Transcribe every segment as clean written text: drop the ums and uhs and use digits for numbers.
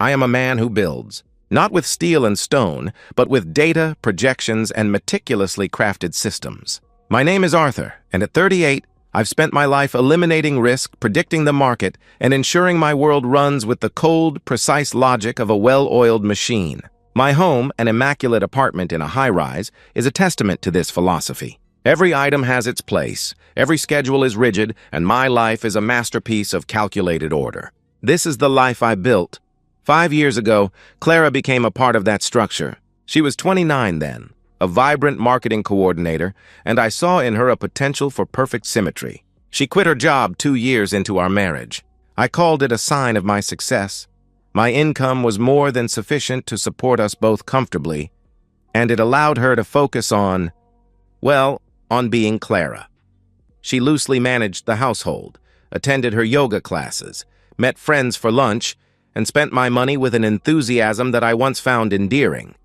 I am a man who builds, not with steel and stone, but with data, projections, and meticulously crafted systems. My name is Arthur, and at 38, I've spent my life eliminating risk, predicting the market, and ensuring my world runs with the cold, precise logic of a well-oiled machine. My home, an immaculate apartment in a high-rise, is a testament to this philosophy. Every item has its place, every schedule is rigid, and my life is a masterpiece of calculated order. This is the life I built. 5 years ago, Clara became a part of that structure. She was 29 then, a vibrant marketing coordinator, and I saw in her a potential for perfect symmetry. She quit her job 2 years into our marriage. I called it a sign of my success. My income was more than sufficient to support us both comfortably, and it allowed her to focus on, well, on being Clara. She loosely managed the household, attended her yoga classes, met friends for lunch, and spent my money with an enthusiasm that I once found endearing.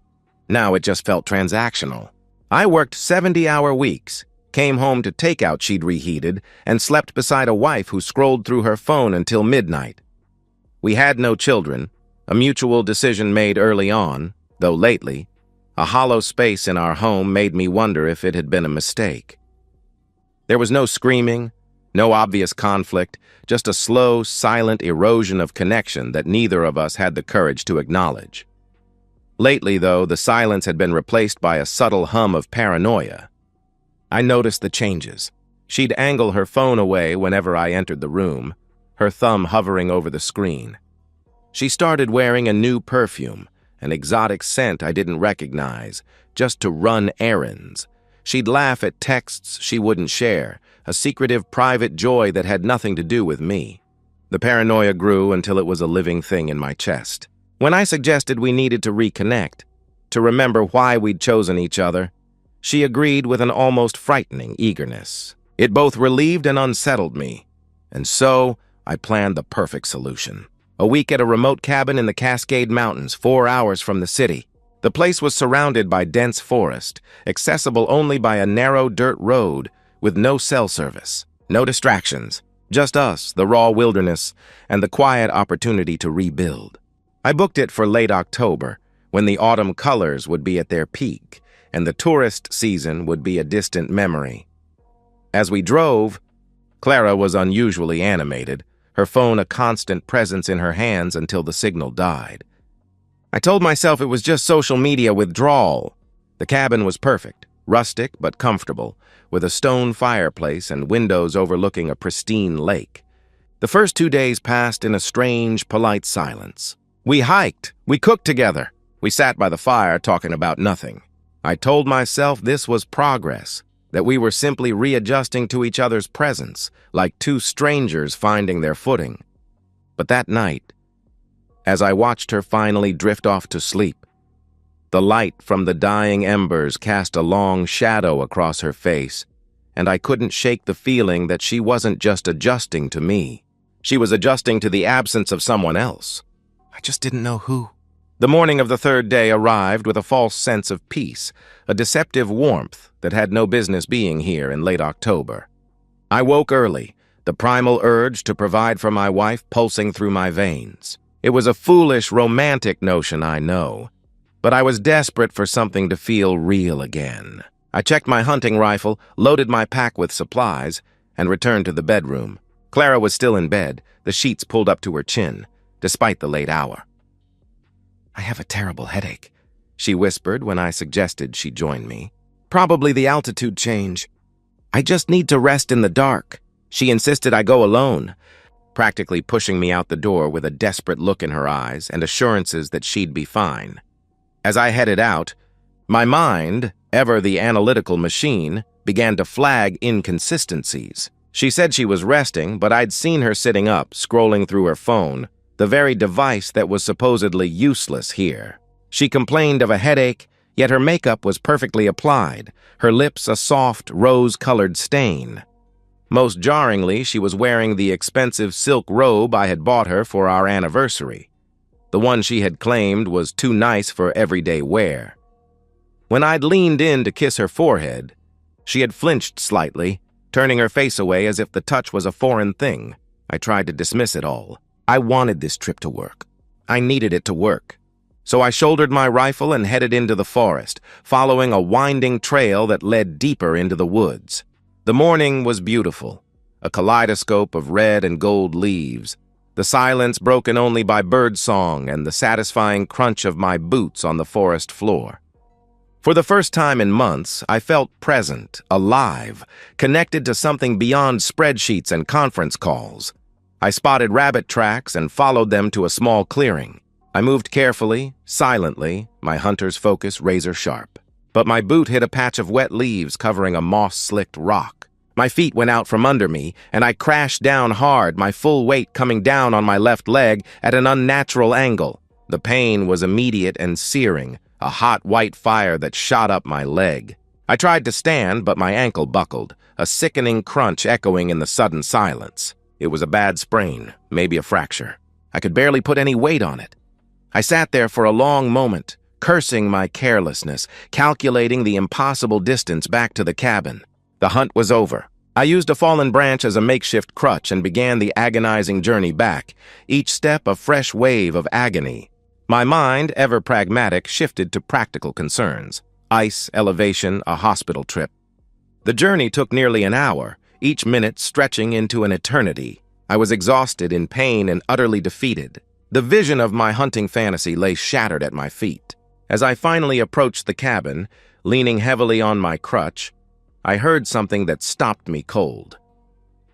Now it just felt transactional. I worked 70-hour weeks, came home to takeout she'd reheated, and slept beside a wife who scrolled through her phone until midnight. We had no children, a mutual decision made early on, though lately, a hollow space in our home made me wonder if it had been a mistake. There was no screaming, no obvious conflict, just a slow, silent erosion of connection that neither of us had the courage to acknowledge. Lately, though, the silence had been replaced by a subtle hum of paranoia. I noticed the changes. She'd angle her phone away whenever I entered the room, her thumb hovering over the screen. She started wearing a new perfume, an exotic scent I didn't recognize, just to run errands. She'd laugh at texts she wouldn't share, a secretive private joy that had nothing to do with me. The paranoia grew until it was a living thing in my chest. When I suggested we needed to reconnect, to remember why we'd chosen each other, she agreed with an almost frightening eagerness. It both relieved and unsettled me, and so I planned the perfect solution. A week at a remote cabin in the Cascade Mountains, 4 hours from the city. The place was surrounded by dense forest, accessible only by a narrow dirt road with no cell service, no distractions, just us, the raw wilderness, and the quiet opportunity to rebuild. I booked it for late October, when the autumn colors would be at their peak, and the tourist season would be a distant memory. As we drove, Clara was unusually animated, her phone a constant presence in her hands until the signal died. I told myself it was just social media withdrawal. The cabin was perfect, rustic but comfortable, with a stone fireplace and windows overlooking a pristine lake. The first 2 days passed in a strange, polite silence. We hiked, we cooked together, we sat by the fire talking about nothing. I told myself this was progress, that we were simply readjusting to each other's presence, like two strangers finding their footing. But that night, as I watched her finally drift off to sleep, the light from the dying embers cast a long shadow across her face, and I couldn't shake the feeling that she wasn't just adjusting to me. She was adjusting to the absence of someone else. I just didn't know who. The morning of the third day arrived with a false sense of peace, a deceptive warmth that had no business being here in late October. I woke early, the primal urge to provide for my wife pulsing through my veins. It was a foolish, romantic notion, I know, but I was desperate for something to feel real again. I checked my hunting rifle, loaded my pack with supplies, and returned to the bedroom. Clara was still in bed, the sheets pulled up to her chin, despite the late hour. "I have a terrible headache," she whispered when I suggested she join me. "Probably the altitude change. I just need to rest in the dark." She insisted I go alone, practically pushing me out the door with a desperate look in her eyes and assurances that she'd be fine. As I headed out, my mind, ever the analytical machine, began to flag inconsistencies. She said she was resting, but I'd seen her sitting up, scrolling through her phone, the very device that was supposedly useless here. She complained of a headache, yet her makeup was perfectly applied, her lips a soft, rose-colored stain. Most jarringly, she was wearing the expensive silk robe I had bought her for our anniversary. The one she had claimed was too nice for everyday wear. When I'd leaned in to kiss her forehead, she had flinched slightly, turning her face away as if the touch was a foreign thing. I tried to dismiss it all. I wanted this trip to work. I needed it to work. So I shouldered my rifle and headed into the forest, following a winding trail that led deeper into the woods. The morning was beautiful, a kaleidoscope of red and gold leaves, the silence broken only by birdsong and the satisfying crunch of my boots on the forest floor. For the first time in months, I felt present, alive, connected to something beyond spreadsheets and conference calls. I spotted rabbit tracks and followed them to a small clearing. I moved carefully, silently, my hunter's focus razor sharp. But my boot hit a patch of wet leaves covering a moss-slicked rock. My feet went out from under me, and I crashed down hard, my full weight coming down on my left leg at an unnatural angle. The pain was immediate and searing, a hot white fire that shot up my leg. I tried to stand, but my ankle buckled, a sickening crunch echoing in the sudden silence. It was a bad sprain, maybe a fracture. I could barely put any weight on it. I sat there for a long moment, cursing my carelessness, calculating the impossible distance back to the cabin. The hunt was over. I used a fallen branch as a makeshift crutch and began the agonizing journey back, each step a fresh wave of agony. My mind, ever pragmatic, shifted to practical concerns. Ice, elevation, a hospital trip. The journey took nearly an hour, each minute stretching into an eternity. I was exhausted, in pain, and utterly defeated. The vision of my hunting fantasy lay shattered at my feet. As I finally approached the cabin, leaning heavily on my crutch, I heard something that stopped me cold.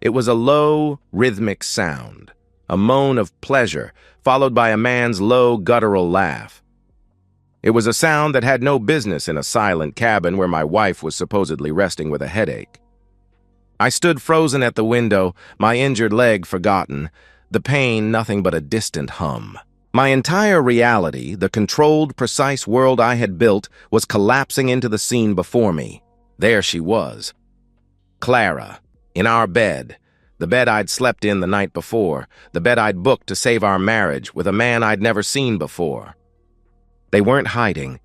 It was a low, rhythmic sound, a moan of pleasure, followed by a man's low, guttural laugh. It was a sound that had no business in a silent cabin where my wife was supposedly resting with a headache. I stood frozen at the window, my injured leg forgotten, the pain nothing but a distant hum. My entire reality, the controlled, precise world I had built, was collapsing into the scene before me. There she was. Clara, in our bed, the bed I'd slept in the night before, the bed I'd booked to save our marriage with a man I'd never seen before. They weren't hiding.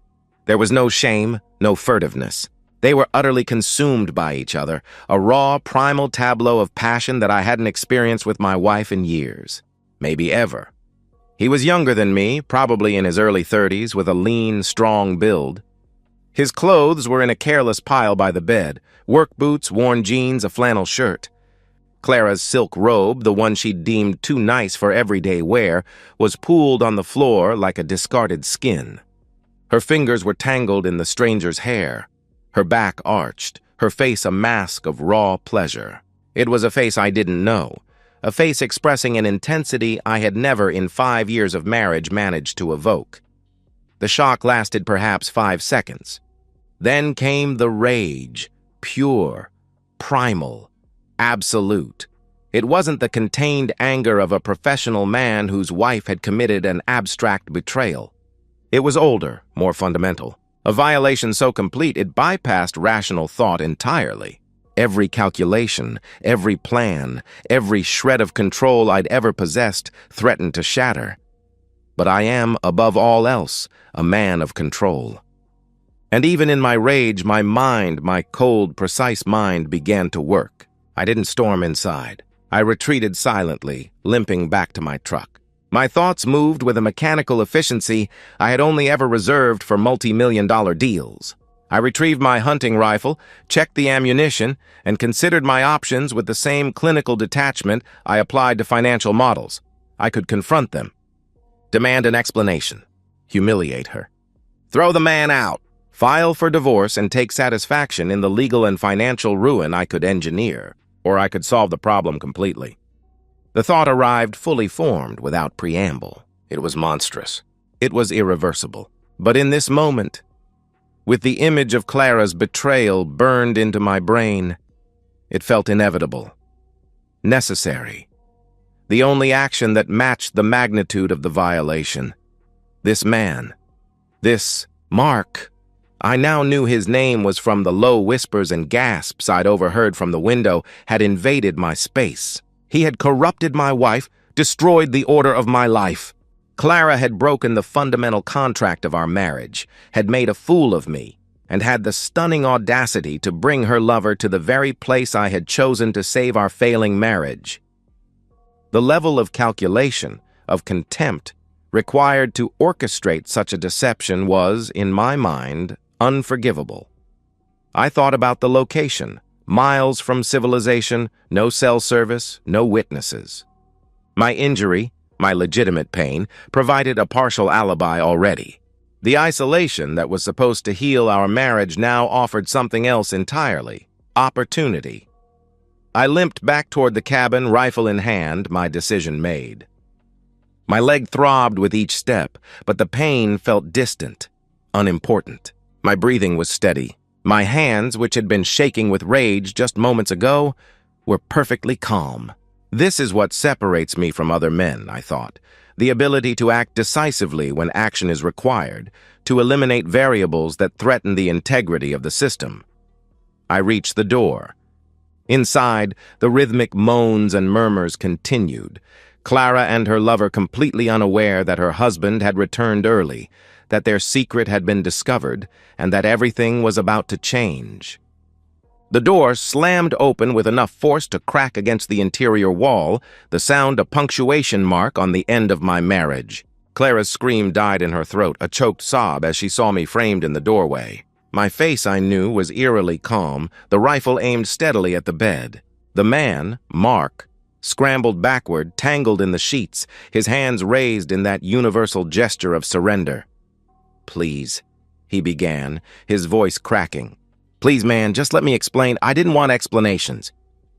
There was no shame, no furtiveness. They were utterly consumed by each other, a raw, primal tableau of passion that I hadn't experienced with my wife in years, maybe ever. He was younger than me, probably in his early 30s, with a lean, strong build. His clothes were in a careless pile by the bed, work boots, worn jeans, a flannel shirt. Clara's silk robe, the one she'd deemed too nice for everyday wear, was pooled on the floor like a discarded skin. Her fingers were tangled in the stranger's hair, her back arched, her face a mask of raw pleasure. It was a face I didn't know, a face expressing an intensity I had never in 5 years of marriage managed to evoke. The shock lasted perhaps 5 seconds. Then came the rage, pure, primal, absolute. It wasn't the contained anger of a professional man whose wife had committed an abstract betrayal. It was older, more fundamental. A violation so complete it bypassed rational thought entirely. Every calculation, every plan, every shred of control I'd ever possessed threatened to shatter. But I am, above all else, a man of control. And even in my rage, my mind, my cold, precise mind, began to work. I didn't storm inside. I retreated silently, limping back to my truck. My thoughts moved with a mechanical efficiency I had only ever reserved for multi-million-dollar deals. I retrieved my hunting rifle, checked the ammunition, and considered my options with the same clinical detachment I applied to financial models. I could confront them, demand an explanation, humiliate her, throw the man out, file for divorce, and take satisfaction in the legal and financial ruin I could engineer, or I could solve the problem completely. The thought arrived fully formed, without preamble. It was monstrous. It was irreversible. But in this moment, with the image of Clara's betrayal burned into my brain, it felt inevitable, necessary. The only action that matched the magnitude of the violation. This man, this Mark. I now knew his name was from the low whispers and gasps I'd overheard from the window, had invaded my space. He had corrupted my wife, destroyed the order of my life. Clara had broken the fundamental contract of our marriage, had made a fool of me, and had the stunning audacity to bring her lover to the very place I had chosen to save our failing marriage. The level of calculation, of contempt, required to orchestrate such a deception was, in my mind, unforgivable. I thought about the location, miles from civilization, no cell service, no witnesses. My injury, my legitimate pain, provided a partial alibi already. The isolation that was supposed to heal our marriage now offered something else entirely: opportunity. I limped back toward the cabin, rifle in hand, my decision made. My leg throbbed with each step, but the pain felt distant, unimportant. My breathing was steady. My hands, which had been shaking with rage just moments ago, were perfectly calm. This is what separates me from other men, I thought. The ability to act decisively when action is required, to eliminate variables that threaten the integrity of the system. I reached the door. Inside, the rhythmic moans and murmurs continued. Clara and her lover completely unaware that her husband had returned early, that their secret had been discovered, and that everything was about to change. The door slammed open with enough force to crack against the interior wall, the sound a punctuation mark on the end of my marriage. Clara's scream died in her throat, a choked sob as she saw me framed in the doorway. My face, I knew, was eerily calm, the rifle aimed steadily at the bed. The man, Mark, scrambled backward, tangled in the sheets, his hands raised in that universal gesture of surrender. "Please," he began, his voice cracking. "Please, man, just let me explain. I didn't want explanations.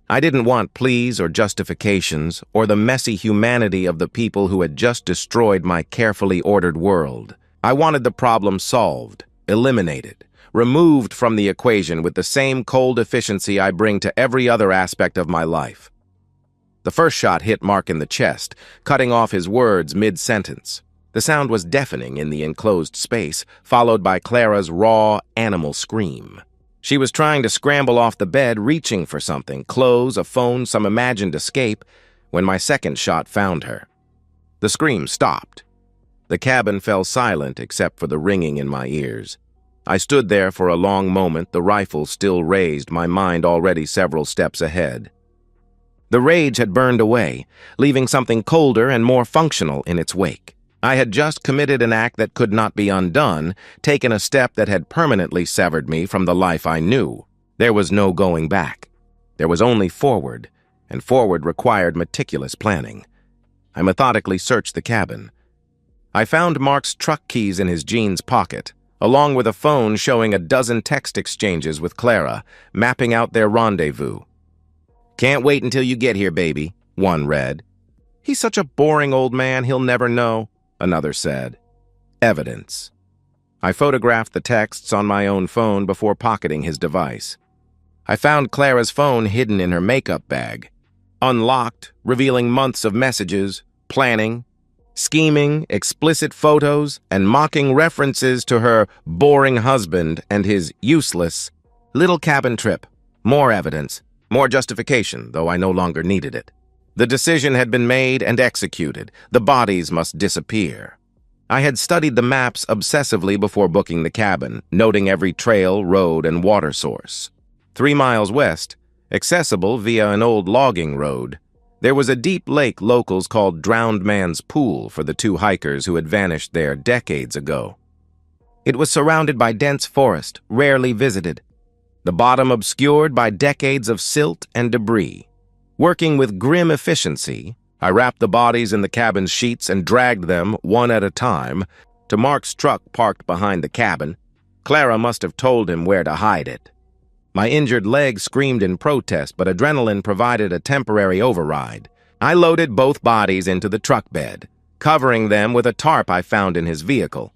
I didn't want pleas or justifications or the messy humanity of the people who had just destroyed my carefully ordered world. I wanted the problem solved, eliminated, removed from the equation with the same cold efficiency I bring to every other aspect of my life." The first shot hit Mark in the chest, cutting off his words mid-sentence. The sound was deafening in the enclosed space, followed by Clara's raw, animal scream. She was trying to scramble off the bed, reaching for something, clothes, a phone, some imagined escape, when my second shot found her. The scream stopped. The cabin fell silent except for the ringing in my ears. I stood there for a long moment, the rifle still raised, my mind already several steps ahead. The rage had burned away, leaving something colder and more functional in its wake. I had just committed an act that could not be undone, taken a step that had permanently severed me from the life I knew. There was no going back. There was only forward, and forward required meticulous planning. I methodically searched the cabin. I found Mark's truck keys in his jeans pocket, along with a phone showing a dozen text exchanges with Clara, mapping out their rendezvous. "Can't wait until you get here, baby," one read. "He's such a boring old man, he'll never know," another said. Evidence. I photographed the texts on my own phone before pocketing his device. I found Clara's phone hidden in her makeup bag, unlocked, revealing months of messages, planning, scheming, explicit photos, and mocking references to her boring husband and his useless little cabin trip. More evidence, more justification, though I no longer needed it. The decision had been made and executed. The bodies must disappear. I had studied the maps obsessively before booking the cabin, noting every trail, road, and water source. 3 miles west, accessible via an old logging road, there was a deep lake locals called Drowned Man's Pool for the 2 hikers who had vanished there decades ago. It was surrounded by dense forest, rarely visited, the bottom obscured by decades of silt and debris. Working with grim efficiency, I wrapped the bodies in the cabin's sheets and dragged them, one at a time, to Mark's truck parked behind the cabin. Clara must have told him where to hide it. My injured leg screamed in protest, but adrenaline provided a temporary override. I loaded both bodies into the truck bed, covering them with a tarp I found in his vehicle.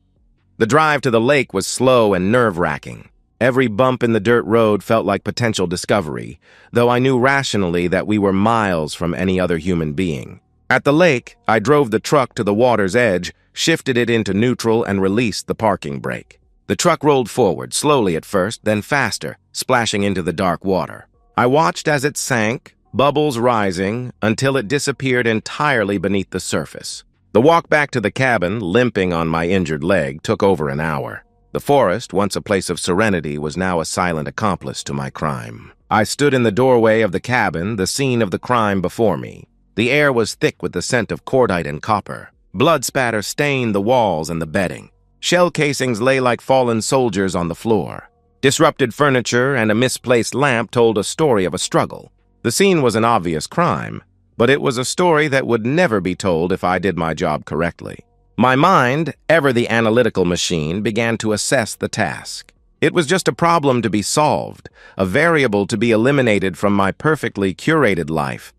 The drive to the lake was slow and nerve-wracking. Every bump in the dirt road felt like potential discovery, though I knew rationally that we were miles from any other human being. At the lake, I drove the truck to the water's edge, shifted it into neutral, and released the parking brake. The truck rolled forward, slowly at first, then faster, splashing into the dark water. I watched as it sank, bubbles rising, until it disappeared entirely beneath the surface. The walk back to the cabin, limping on my injured leg, took over an hour. The forest, once a place of serenity, was now a silent accomplice to my crime. I stood in the doorway of the cabin, the scene of the crime before me. The air was thick with the scent of cordite and copper. Blood spatter stained the walls and the bedding. Shell casings lay like fallen soldiers on the floor. Disrupted furniture and a misplaced lamp told a story of a struggle. The scene was an obvious crime, but it was a story that would never be told if I did my job correctly. My mind, ever the analytical machine, began to assess the task. It was just a problem to be solved, a variable to be eliminated from my perfectly curated life.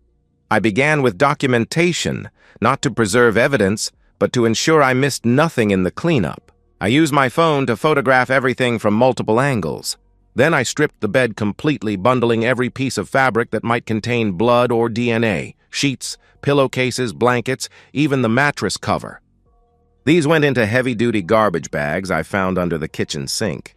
I began with documentation, not to preserve evidence, but to ensure I missed nothing in the cleanup. I used my phone to photograph everything from multiple angles. Then I stripped the bed completely, bundling every piece of fabric that might contain blood or DNA, sheets, pillowcases, blankets, even the mattress cover. These went into heavy-duty garbage bags I found under the kitchen sink.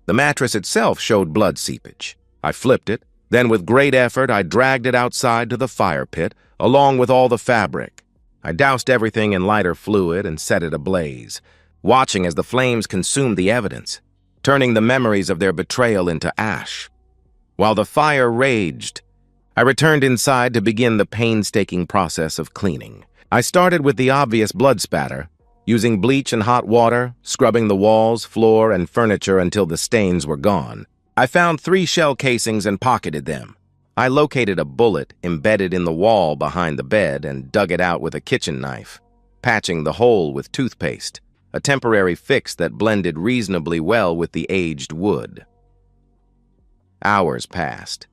The mattress itself showed blood seepage. I flipped it, then with great effort I dragged it outside to the fire pit, along with all the fabric. I doused everything in lighter fluid and set it ablaze, watching as the flames consumed the evidence, turning the memories of their betrayal into ash. While the fire raged, I returned inside to begin the painstaking process of cleaning. I started with the obvious blood spatter, using bleach and hot water, scrubbing the walls, floor, and furniture until the stains were gone. I found 3 shell casings and pocketed them. I located a bullet embedded in the wall behind the bed and dug it out with a kitchen knife, patching the hole with toothpaste, a temporary fix that blended reasonably well with the aged wood. Hours passed.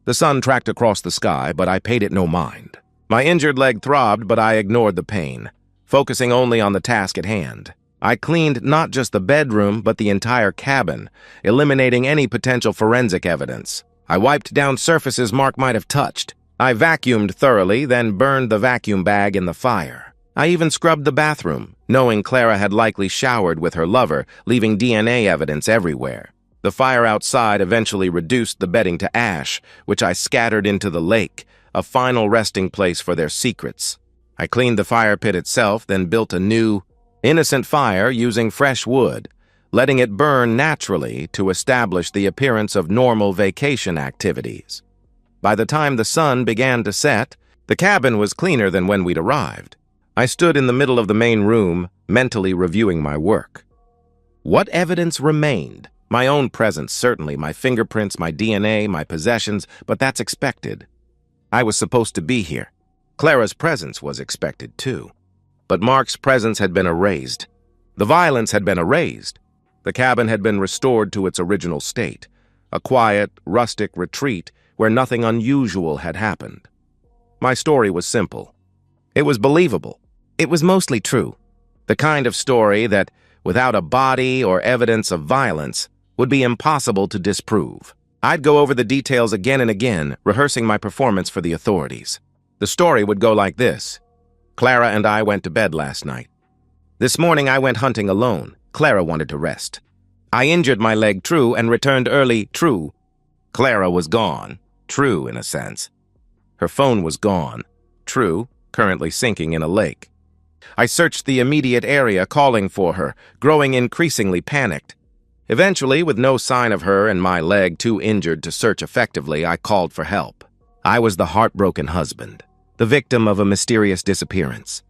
The sun tracked across the sky, but I paid it no mind. My injured leg throbbed, but I ignored the pain, focusing only on the task at hand. I cleaned not just the bedroom, but the entire cabin, eliminating any potential forensic evidence. I wiped down surfaces Mark might have touched. I vacuumed thoroughly, then burned the vacuum bag in the fire. I even scrubbed the bathroom, knowing Clara had likely showered with her lover, leaving DNA evidence everywhere. The fire outside eventually reduced the bedding to ash, which I scattered into the lake, a final resting place for their secrets. I cleaned the fire pit itself, then built a new, innocent fire using fresh wood, letting it burn naturally to establish the appearance of normal vacation activities. By the time the sun began to set, the cabin was cleaner than when we'd arrived. I stood in the middle of the main room, mentally reviewing my work. What evidence remained? My own presence, certainly, my fingerprints, my DNA, my possessions, but that's expected. I was supposed to be here. Clara's presence was expected too. But Mark's presence had been erased. The violence had been erased. The cabin had been restored to its original state, a quiet, rustic retreat where nothing unusual had happened. My story was simple. It was believable. It was mostly true. The kind of story that, without a body or evidence of violence, would be impossible to disprove. I'd go over the details again and again, rehearsing my performance for the authorities. The story would go like this. Clara and I went to bed last night. This morning I went hunting alone. Clara wanted to rest. I injured my leg, true, and returned early, true. Clara was gone, true in a sense. Her phone was gone, true, currently sinking in a lake. I searched the immediate area, calling for her, growing increasingly panicked. Eventually, with no sign of her and my leg too injured to search effectively, I called for help. I was the heartbroken husband, the victim of a mysterious disappearance,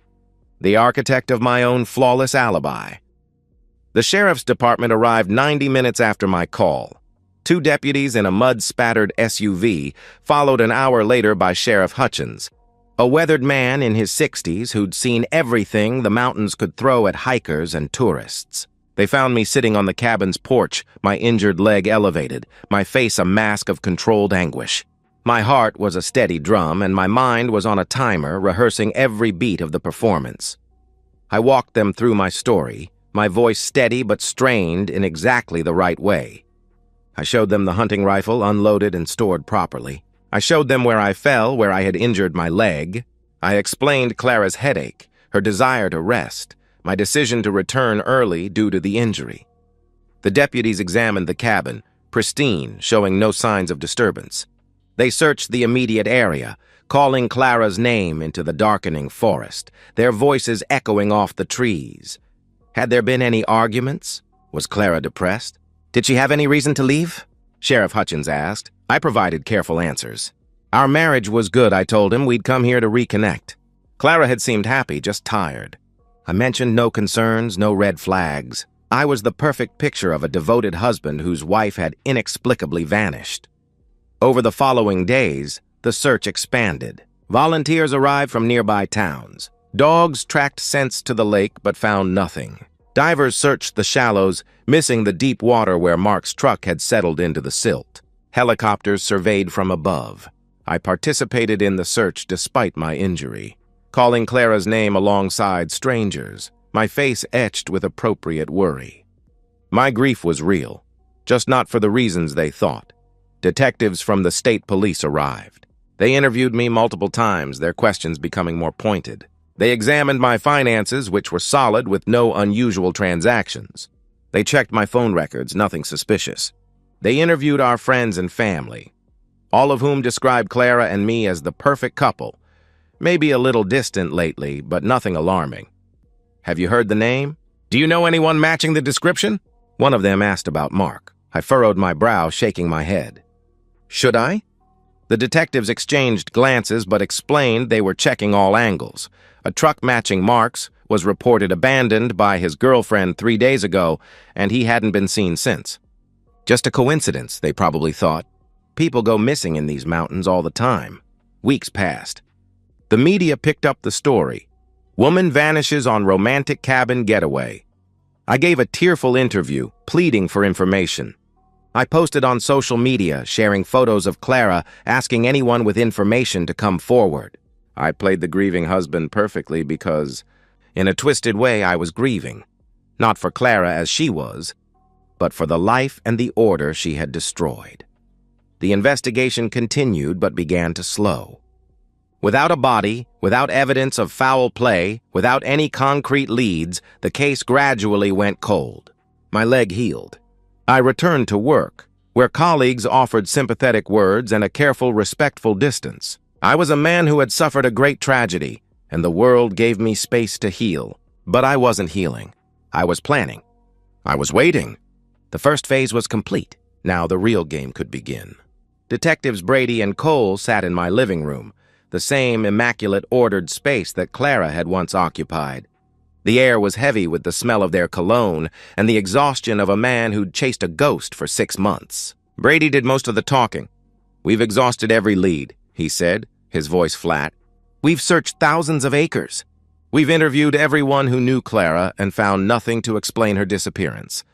the architect of my own flawless alibi. The sheriff's department arrived 90 minutes after my call. 2 deputies in a mud-spattered SUV, followed an hour later by Sheriff Hutchins, a weathered man in his 60s who'd seen everything the mountains could throw at hikers and tourists. They found me sitting on the cabin's porch, my injured leg elevated, my face a mask of controlled anguish. My heart was a steady drum, and my mind was on a timer, rehearsing every beat of the performance. I walked them through my story, my voice steady but strained in exactly the right way. I showed them the hunting rifle unloaded and stored properly. I showed them where I fell, where I had injured my leg. I explained Clara's headache, her desire to rest, my decision to return early due to the injury. The deputies examined the cabin, pristine, showing no signs of disturbance. They searched the immediate area, calling Clara's name into the darkening forest, their voices echoing off the trees. Had there been any arguments? Was Clara depressed? Did she have any reason to leave? Sheriff Hutchins asked. I provided careful answers. Our marriage was good, I told him. We'd come here to reconnect. Clara had seemed happy, just tired. I mentioned no concerns, no red flags. I was the perfect picture of a devoted husband whose wife had inexplicably vanished. Over the following days, the search expanded. Volunteers arrived from nearby towns. Dogs tracked scents to the lake but found nothing. Divers searched the shallows, missing the deep water where Mark's truck had settled into the silt. Helicopters surveyed from above. I participated in the search despite my injury, calling Clara's name alongside strangers, my face etched with appropriate worry. My grief was real, just not for the reasons they thought. Detectives from the state police arrived. They interviewed me multiple times, their questions becoming more pointed. They examined my finances, which were solid with no unusual transactions. They checked my phone records, nothing suspicious. They interviewed our friends and family, all of whom described Clara and me as the perfect couple. Maybe a little distant lately, but nothing alarming. Have you heard the name? Do you know anyone matching the description? One of them asked about Mark. I furrowed my brow, shaking my head. Should I? The detectives exchanged glances but explained they were checking all angles. A truck matching Mark's was reported abandoned by his girlfriend 3 days ago, and he hadn't been seen since. Just a coincidence, they probably thought. People go missing in these mountains all the time. Weeks passed. The media picked up the story. Woman vanishes on romantic cabin getaway. I gave a tearful interview, pleading for information. I posted on social media, sharing photos of Clara, asking anyone with information to come forward. I played the grieving husband perfectly because, in a twisted way, I was grieving. Not for Clara as she was, but for the life and the order she had destroyed. The investigation continued but began to slow. Without a body, without evidence of foul play, without any concrete leads, the case gradually went cold. My leg healed. I returned to work, where colleagues offered sympathetic words and a careful, respectful distance. I was a man who had suffered a great tragedy, and the world gave me space to heal. But I wasn't healing. I was planning. I was waiting. The first phase was complete. Now the real game could begin. Detectives Brady and Cole sat in my living room, the same immaculate, ordered space that Clara had once occupied. The air was heavy with the smell of their cologne and the exhaustion of a man who'd chased a ghost for 6 months. Brady did most of the talking. "We've exhausted every lead," he said, his voice flat. "We've searched thousands of acres. We've interviewed everyone who knew Clara and found nothing to explain her disappearance."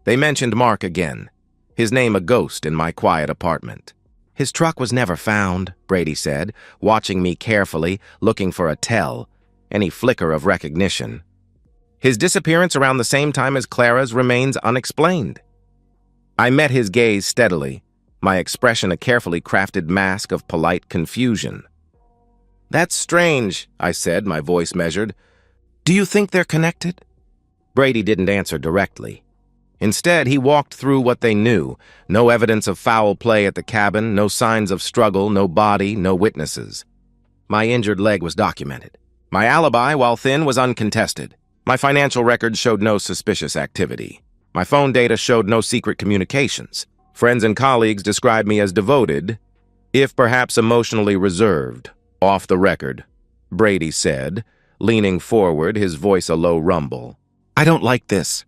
They mentioned Mark again, his name a ghost in my quiet apartment. "His truck was never found," Brady said, watching me carefully, looking for a tell, any flicker of recognition. "His disappearance around the same time as Clara's remains unexplained." I met his gaze steadily, my expression a carefully crafted mask of polite confusion. "That's strange," I said, my voice measured. "Do you think they're connected?" Brady didn't answer directly. Instead, he walked through what they knew. No evidence of foul play at the cabin, no signs of struggle, no body, no witnesses. My injured leg was documented. My alibi, while thin, was uncontested. My financial records showed no suspicious activity. My phone data showed no secret communications. Friends and colleagues described me as devoted, if perhaps emotionally reserved. "Off the record," Brady said, leaning forward, his voice a low rumble. "I don't like this.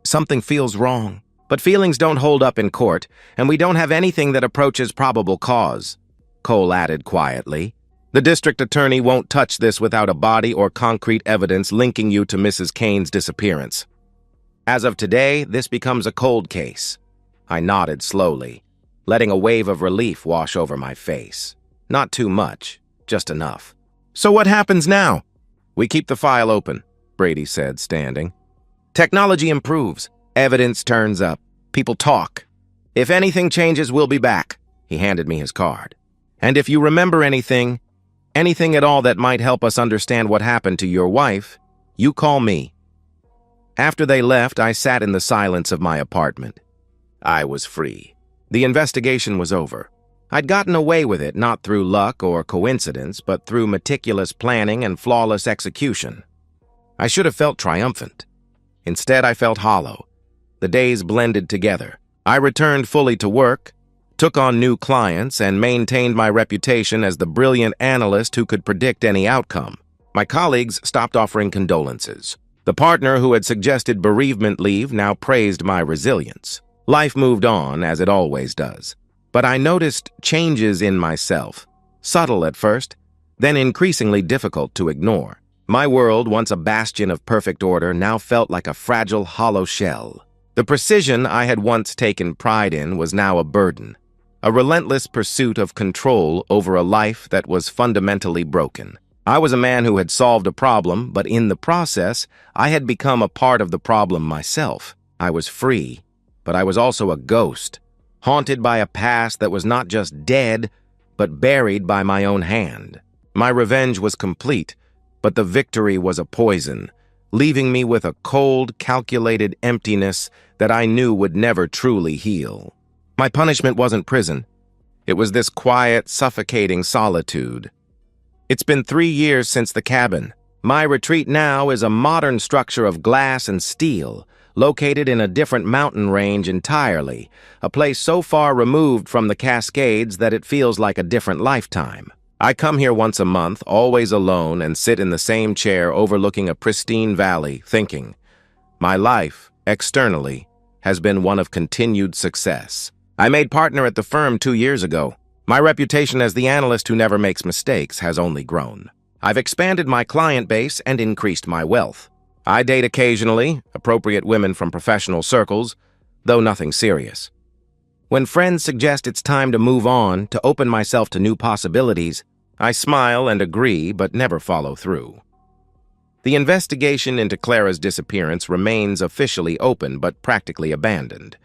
Something feels wrong. But feelings don't hold up in court, and we don't have anything that approaches probable cause," Cole added quietly. "The district attorney won't touch this without a body or concrete evidence linking you to Mrs. Kane's disappearance. As of today, this becomes a cold case." I nodded slowly, letting a wave of relief wash over my face. Not too much, just enough. "So what happens now?" "We keep the file open," Brady said, standing. "Technology improves. Evidence turns up. People talk. If anything changes, we'll be back." He handed me his card. "And if you remember anything at all that might help us understand what happened to your wife, you call me." After they left, I sat in the silence of my apartment. I was free. The investigation was over. I'd gotten away with it not through luck or coincidence, but through meticulous planning and flawless execution. I should have felt triumphant. Instead, I felt hollow. The days blended together. I returned fully to work, took on new clients, and maintained my reputation as the brilliant analyst who could predict any outcome. My colleagues stopped offering condolences. The partner who had suggested bereavement leave now praised my resilience. Life moved on, as it always does. But I noticed changes in myself, subtle at first, then increasingly difficult to ignore. My world, once a bastion of perfect order, now felt like a fragile, hollow shell. The precision I had once taken pride in was now a burden, a relentless pursuit of control over a life that was fundamentally broken. I was a man who had solved a problem, but in the process, I had become a part of the problem myself. I was free, but I was also a ghost, haunted by a past that was not just dead, but buried by my own hand. My revenge was complete, but the victory was a poison, leaving me with a cold, calculated emptiness that I knew would never truly heal. My punishment wasn't prison. It was this quiet, suffocating solitude. It's been 3 years since the cabin. My retreat now is a modern structure of glass and steel, located in a different mountain range entirely, a place so far removed from the Cascades that it feels like a different lifetime. I come here once a month, always alone, and sit in the same chair overlooking a pristine valley, thinking, my life, externally, has been one of continued success. I made partner at the firm 2 years ago. My reputation as the analyst who never makes mistakes has only grown. I've expanded my client base and increased my wealth. I date occasionally, appropriate women from professional circles, though nothing serious. When friends suggest it's time to move on, to open myself to new possibilities, I smile and agree, but never follow through. The investigation into Clara's disappearance remains officially open, but practically abandoned.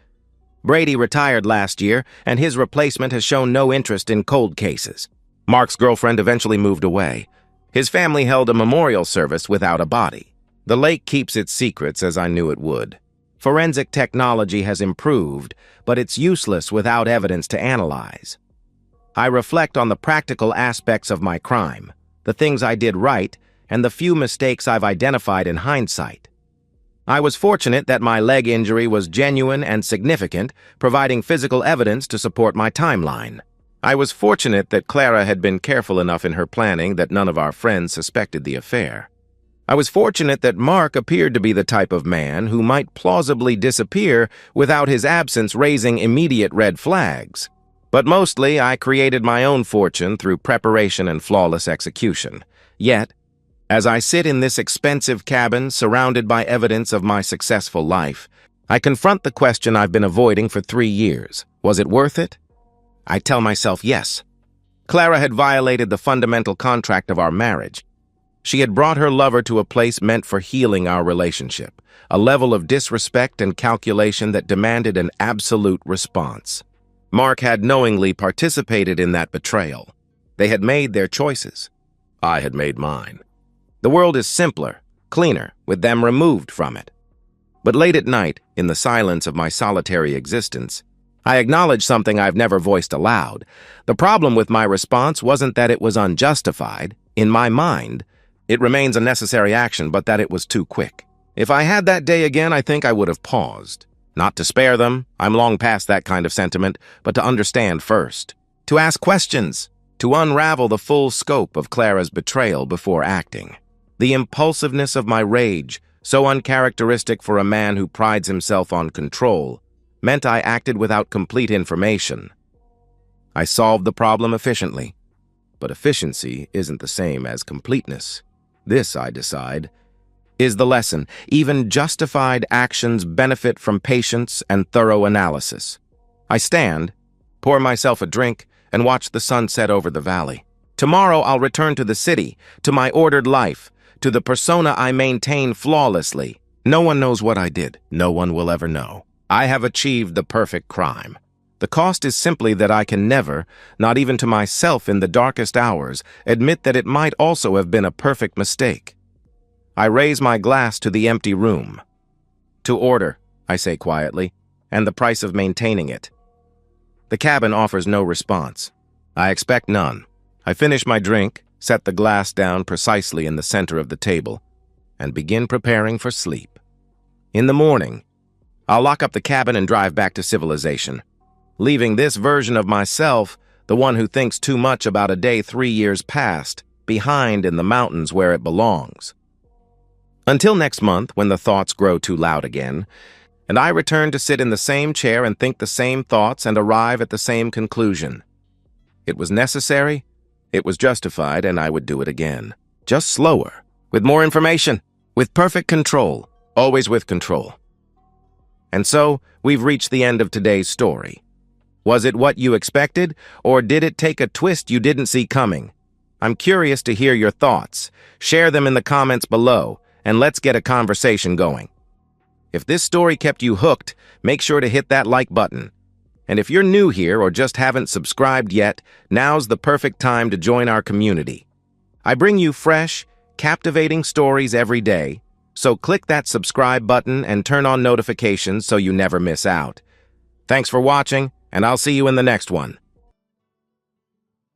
Brady retired last year, and his replacement has shown no interest in cold cases. Mark's girlfriend eventually moved away. His family held a memorial service without a body. The lake keeps its secrets, as I knew it would. Forensic technology has improved, but it's useless without evidence to analyze. I reflect on the practical aspects of my crime, the things I did right, and the few mistakes I've identified in hindsight. I was fortunate that my leg injury was genuine and significant, providing physical evidence to support my timeline. I was fortunate that Clara had been careful enough in her planning that none of our friends suspected the affair. I was fortunate that Mark appeared to be the type of man who might plausibly disappear without his absence raising immediate red flags. But mostly, I created my own fortune through preparation and flawless execution. Yet, as I sit in this expensive cabin surrounded by evidence of my successful life, I confront the question I've been avoiding for 3 years. Was it worth it? I tell myself yes. Clara had violated the fundamental contract of our marriage. She had brought her lover to a place meant for healing our relationship, a level of disrespect and calculation that demanded an absolute response. Mark had knowingly participated in that betrayal. They had made their choices. I had made mine. The world is simpler, cleaner, with them removed from it. But late at night, in the silence of my solitary existence, I acknowledged something I've never voiced aloud. The problem with my response wasn't that it was unjustified. In my mind, it remains a necessary action, but that it was too quick. If I had that day again, I think I would have paused. Not to spare them, I'm long past that kind of sentiment, but to understand first. To ask questions, to unravel the full scope of Clara's betrayal before acting. The impulsiveness of my rage, so uncharacteristic for a man who prides himself on control, meant I acted without complete information. I solved the problem efficiently, but efficiency isn't the same as completeness. This, I decide, is the lesson. Even justified actions benefit from patience and thorough analysis. I stand, pour myself a drink, and watch the sun set over the valley. Tomorrow I'll return to the city, to my ordered life, to the persona I maintain flawlessly. No one knows what I did. No one will ever know. I have achieved the perfect crime. The cost is simply that I can never, not even to myself in the darkest hours, admit that it might also have been a perfect mistake. I raise my glass to the empty room. To order, I say quietly, and the price of maintaining it. The cabin offers no response. I expect none. I finish my drink, set the glass down precisely in the center of the table, and begin preparing for sleep. In the morning, I'll lock up the cabin and drive back to civilization, leaving this version of myself, the one who thinks too much about a day 3 years past, behind in the mountains where it belongs. Until next month, when the thoughts grow too loud again, and I return to sit in the same chair and think the same thoughts and arrive at the same conclusion. It was necessary, it was justified, and I would do it again. Just slower, with more information, with perfect control, always with control. And so, we've reached the end of today's story. Was it what you expected, or did it take a twist you didn't see coming? I'm curious to hear your thoughts. Share them in the comments below, and let's get a conversation going. If this story kept you hooked, make sure to hit that like button. And if you're new here or just haven't subscribed yet, now's the perfect time to join our community. I bring you fresh, captivating stories every day, so click that subscribe button and turn on notifications so you never miss out. Thanks for watching, and I'll see you in the next one.